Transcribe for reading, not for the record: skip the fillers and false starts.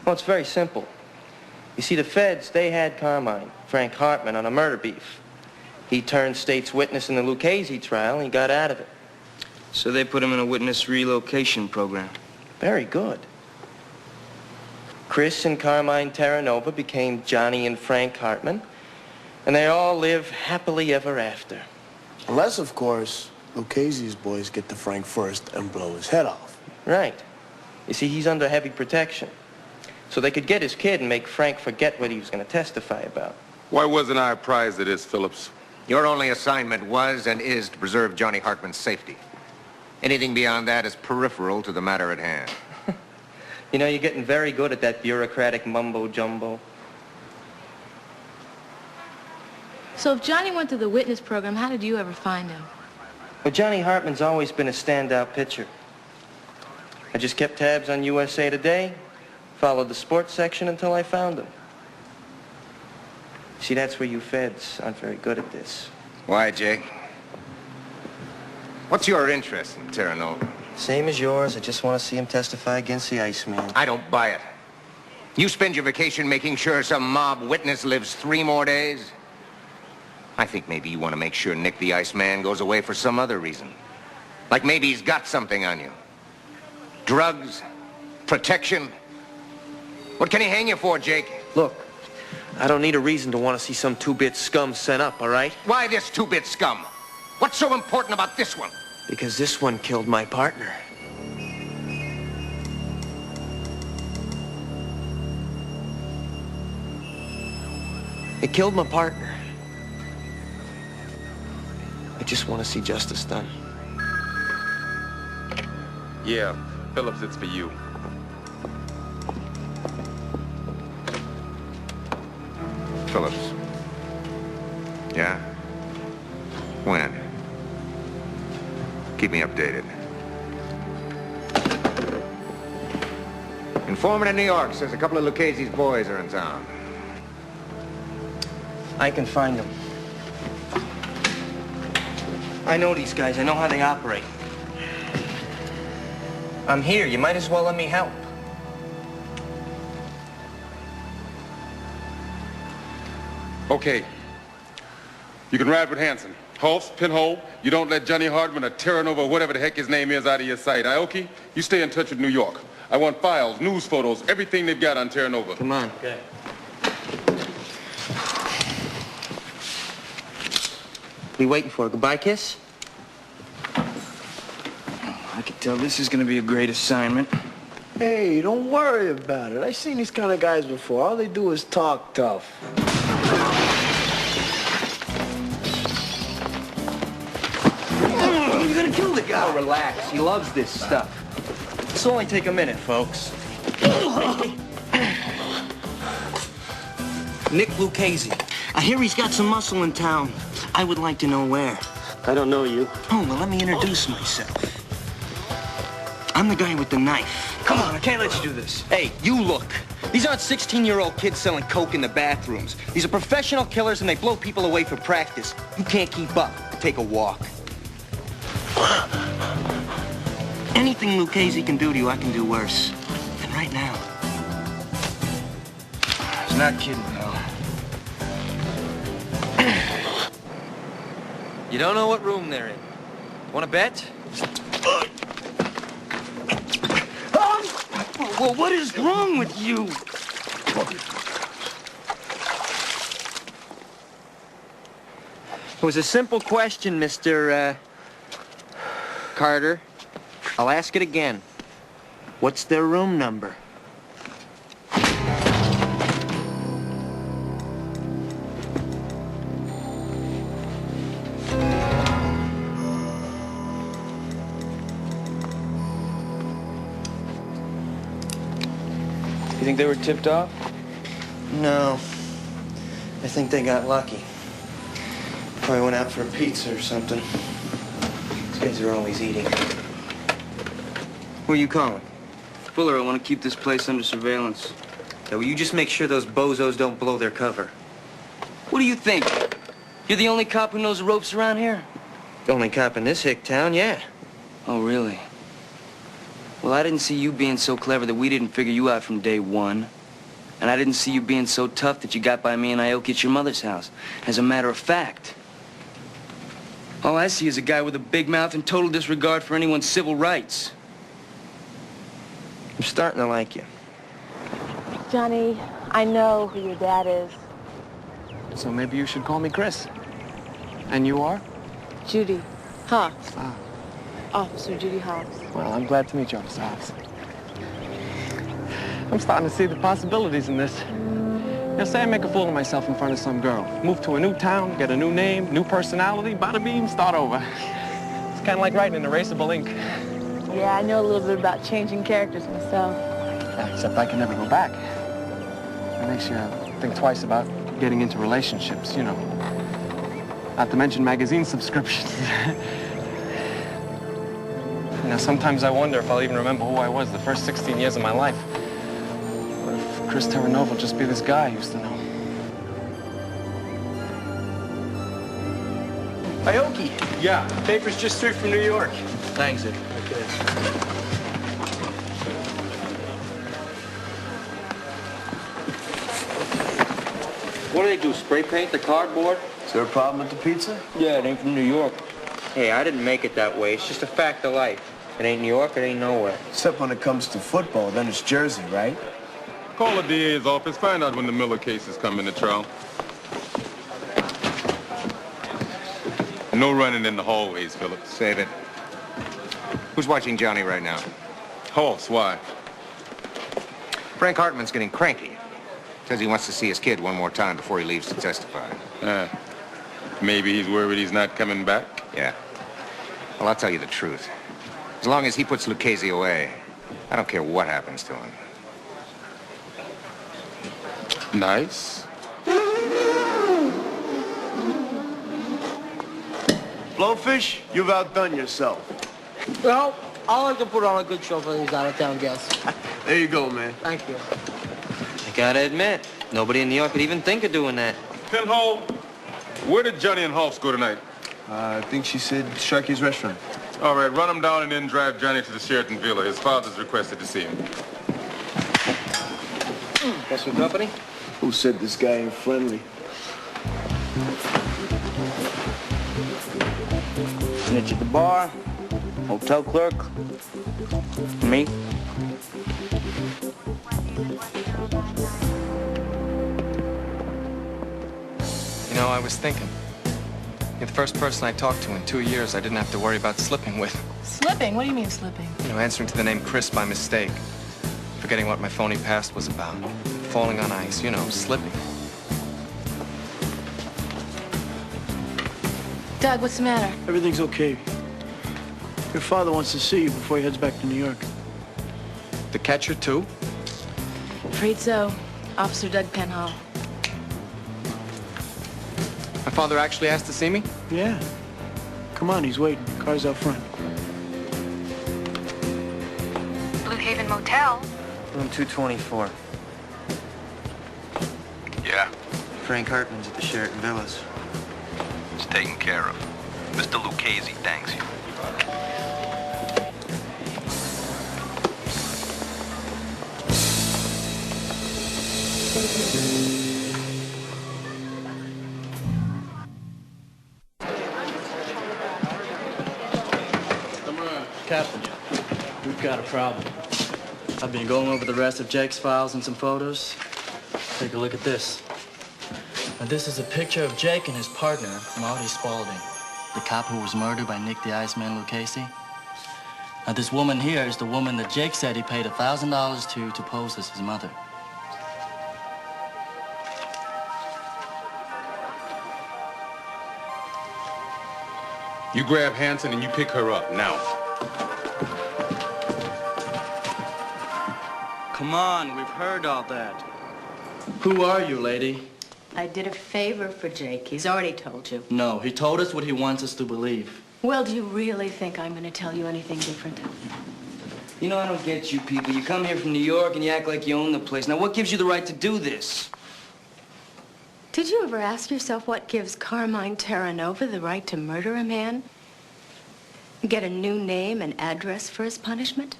Well, it's very simple. You see, the feds, they had Carmine, Frank Hartman, on a murder beef. He turned state's witness in the Lucchese trial, and he got out of it. So they put him in a witness relocation program. Very good. Chris and Carmine Terranova became Johnny and Frank Hartman, and they all live happily ever after. Unless, of course, Lucchese's boys get to Frank first and blow his head off. Right. You see, he's under heavy protection. So they could get his kid and make Frank forget what he was going to testify about. Why wasn't I apprised of this, Phillips? Your only assignment was and is to preserve Johnny Hartman's safety. Anything beyond that is peripheral to the matter at hand. You know, you're getting very good at that bureaucratic mumbo-jumbo. So if Johnny went to the witness program, how did you ever find him? Well, Johnny Hartman's always been a standout pitcher. I just kept tabs on USA Today, followed the sports section until I found him. See, that's where you feds aren't very good at this. Why, Jake? What's your interest in Terranova? Same as yours. I just want to see him testify against the Iceman. I don't buy it. You spend your vacation making sure some mob witness lives 3 more days? I think maybe you want to make sure Nick the Iceman goes away for some other reason. Like maybe he's got something on you. Drugs? Protection? What can he hang you for, Jake? Look, I don't need a reason to want to see some two-bit scum sent up, all right? Why this two-bit scum? What's so important about this one? Because this one killed my partner. It killed my partner. I just want to see justice done. Yeah, Phillips, it's for you. Phillips. Yeah? When? Keep me updated. Informant in New York says a couple of Lucchese's boys are in town. I can find them. I know these guys. I know how they operate. I'm here. You might as well let me help. Okay. You can ride with Hanson. Holtz, Pinhole, you don't let Johnny Hartman or Terranova, whatever the heck his name is, out of your sight. Aoki, you stay in touch with New York. I want files, news photos, everything they've got on Terranova. Come on. Okay. What are you waiting for? Goodbye kiss? I can tell this is going to be a great assignment. Hey, don't worry about it. I've seen these kind of guys before. All they do is talk tough. You're gonna kill the guy. Oh, relax. He loves this stuff. This'll only take a minute, folks. Nick Lucchese. I hear he's got some muscle in town. I would like to know where. I don't know you. Oh, well, let me introduce myself. I'm the guy with the knife. Come on, I can't let you do this. Hey, you look. These aren't 16-year-old kids selling coke in the bathrooms. These are professional killers, and they blow people away for practice. You can't keep up. Take a walk. Anything Lucchese can do to you, I can do worse. And right now. He's not kidding, though. You don't know what room they're in. Want to bet? Well, what is wrong with you? It was a simple question, Mr. Carter. I'll ask it again. What's their room number? You think they were tipped off? No. I think they got lucky. Probably went out for a pizza or something. These guys are always eating. Who are you calling? Fuller, I want to keep this place under surveillance. Yeah, will you just make sure those bozos don't blow their cover? What do you think? You're the only cop who knows the ropes around here? The only cop in this hick town, yeah. Oh, really? Well, I didn't see you being so clever that we didn't figure you out from day one. And I didn't see you being so tough that you got by me and Aoki at your mother's house. As a matter of fact, all I see is a guy with a big mouth and total disregard for anyone's civil rights. I'm starting to like you. Johnny, I know who your dad is. So maybe you should call me Chris. And you are? Judy Hawks. Ah. Officer Judy Hawks. Well, I'm glad to meet you, Officer Hawks. I'm starting to see the possibilities in this. You know, say I make a fool of myself in front of some girl. Move to a new town, get a new name, new personality, bada beam, start over. It's kind of like writing in erasable ink. Yeah, I know a little bit about changing characters myself. Yeah, except I can never go back. It makes you think twice about getting into relationships, you know. Not to mention magazine subscriptions. You know, sometimes I wonder if I'll even remember who I was the first 16 years of my life. What if Chris Terranova will just be this guy I used to know? Aoki, Yeah. paper's just straight from New York. Thanks, Ed. What do they do, spray paint the cardboard? Is there a problem with the pizza? Yeah, it ain't from New York. Hey, I didn't make it that way. It's just a fact of life. It ain't New York, it ain't nowhere. Except when it comes to football, then it's Jersey, right? Call the DA's office. Find out when the Miller case is coming to trial. No running in the hallways, Philip. Save it. Who's watching Johnny right now? Horse, why? Frank Hartman's getting cranky. Says he wants to see his kid one more time before he leaves to testify. Maybe he's worried he's not coming back. Yeah. Well, I'll tell you the truth. As long as he puts Lucchese away, I don't care what happens to him. Nice. Blowfish, you've outdone yourself. Well, I like to put on a good show for these out-of-town guests. There you go, man. Thank you. I gotta admit, nobody in New York could even think of doing that. Pinhole, where did Johnny and Hoffs go tonight? I think she said Sharky's restaurant. All right, run him down and then drive Johnny to the Sheraton Villa. His father's requested to see him. Got some company? Who said this guy ain't friendly? Snitch at the bar, hotel clerk, me. You know, I was thinking. You're the first person I talked to in 2 years I didn't have to worry about slipping with. Slipping? What do you mean slipping? You know, answering to the name Chris by mistake. Forgetting what my phony past was about. Falling on ice, you know, slipping. Doug, what's the matter? Everything's okay. Your father wants to see you before he heads back to New York. The catcher, too? Afraid so. Officer Doug Penhall. My father actually asked to see me? Yeah. Come on, he's waiting. Car's out front. Blue Haven Motel. Room 224. Yeah, Frank Hartman's at the Sheraton Villas. it's taken care of. Mr. Lucchese thanks you. Captain, we've got a problem. I've been going over the rest of Jake's files and some photos. Take a look at this. Now, this is a picture of Jake and his partner, Marty Spaulding, the cop who was murdered by Nick the Iceman Lucchese. Now, this woman here is the woman that Jake said he paid $1,000 to pose as his mother. You grab Hanson and you pick her up now. Come on, we've heard all that. Who are you, lady? I did a favor for Jake. He's already told you. No, he told us what he wants us to believe. Well, do you really think I'm going to tell you anything different? You know, I don't get you people. You come here from New York and you act like you own the place. Now, what gives you the right to do this? Did you ever ask yourself what gives Carmine Terranova the right to murder a man? Get a new name and address for his punishment?